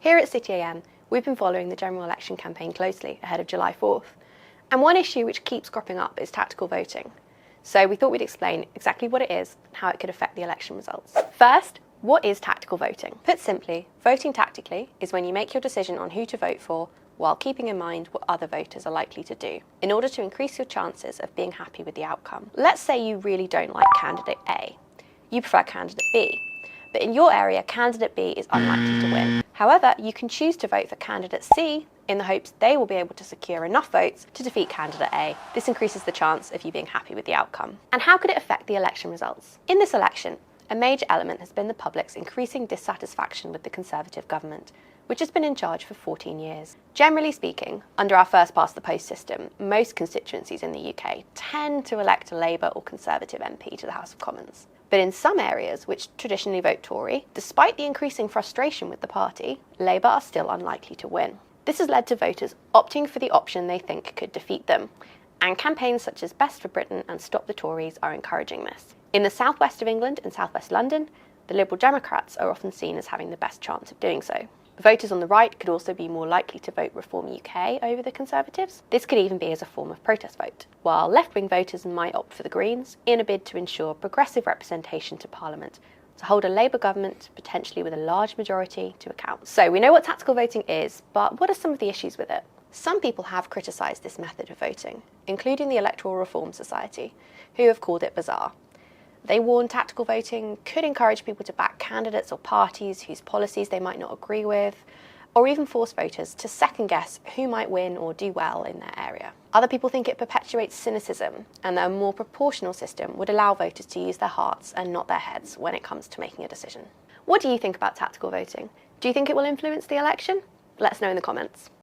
Here at City A.M, we've been following the general election campaign closely ahead of July 4th. And one issue which keeps cropping up is tactical voting. So we thought we'd explain exactly what it is and how it could affect the election results. First, what is tactical voting? Put simply, voting tactically is when you make your decision on who to vote for while keeping in mind what other voters are likely to do, in order to increase your chances of being happy with the outcome. Let's say you really don't like candidate A. You prefer candidate B. But in your area, candidate B is unlikely to win. However, you can choose to vote for candidate C in the hopes they will be able to secure enough votes to defeat candidate A. This increases the chance of you being happy with the outcome. And how could it affect the election results? In this election, a major element has been the public's increasing dissatisfaction with the Conservative government, which has been in charge for 14 years. Generally speaking, under our first-past-the-post system, most constituencies in the UK tend to elect a Labour or Conservative MP to the House of Commons. But in some areas, which traditionally vote Tory, despite the increasing frustration with the party, Labour are still unlikely to win. This has led to voters opting for the option they think could defeat them, and campaigns such as Best for Britain and Stop the Tories are encouraging this. In the southwest of England and southwest London, the Liberal Democrats are often seen as having the best chance of doing so. Voters on the right could also be more likely to vote Reform UK over the Conservatives. This could even be as a form of protest vote, while left-wing voters might opt for the Greens in a bid to ensure progressive representation to Parliament, to hold a Labour government, potentially with a large majority, to account. So we know what tactical voting is, but what are some of the issues with it? Some people have criticised this method of voting, including the Electoral Reform Society, who have called it bizarre. They warn tactical voting could encourage people to back candidates or parties whose policies they might not agree with, or even force voters to second-guess who might win or do well in their area. Other people think it perpetuates cynicism, and that a more proportional system would allow voters to use their hearts and not their heads when it comes to making a decision. What do you think about tactical voting? Do you think it will influence the election? Let us know in the comments.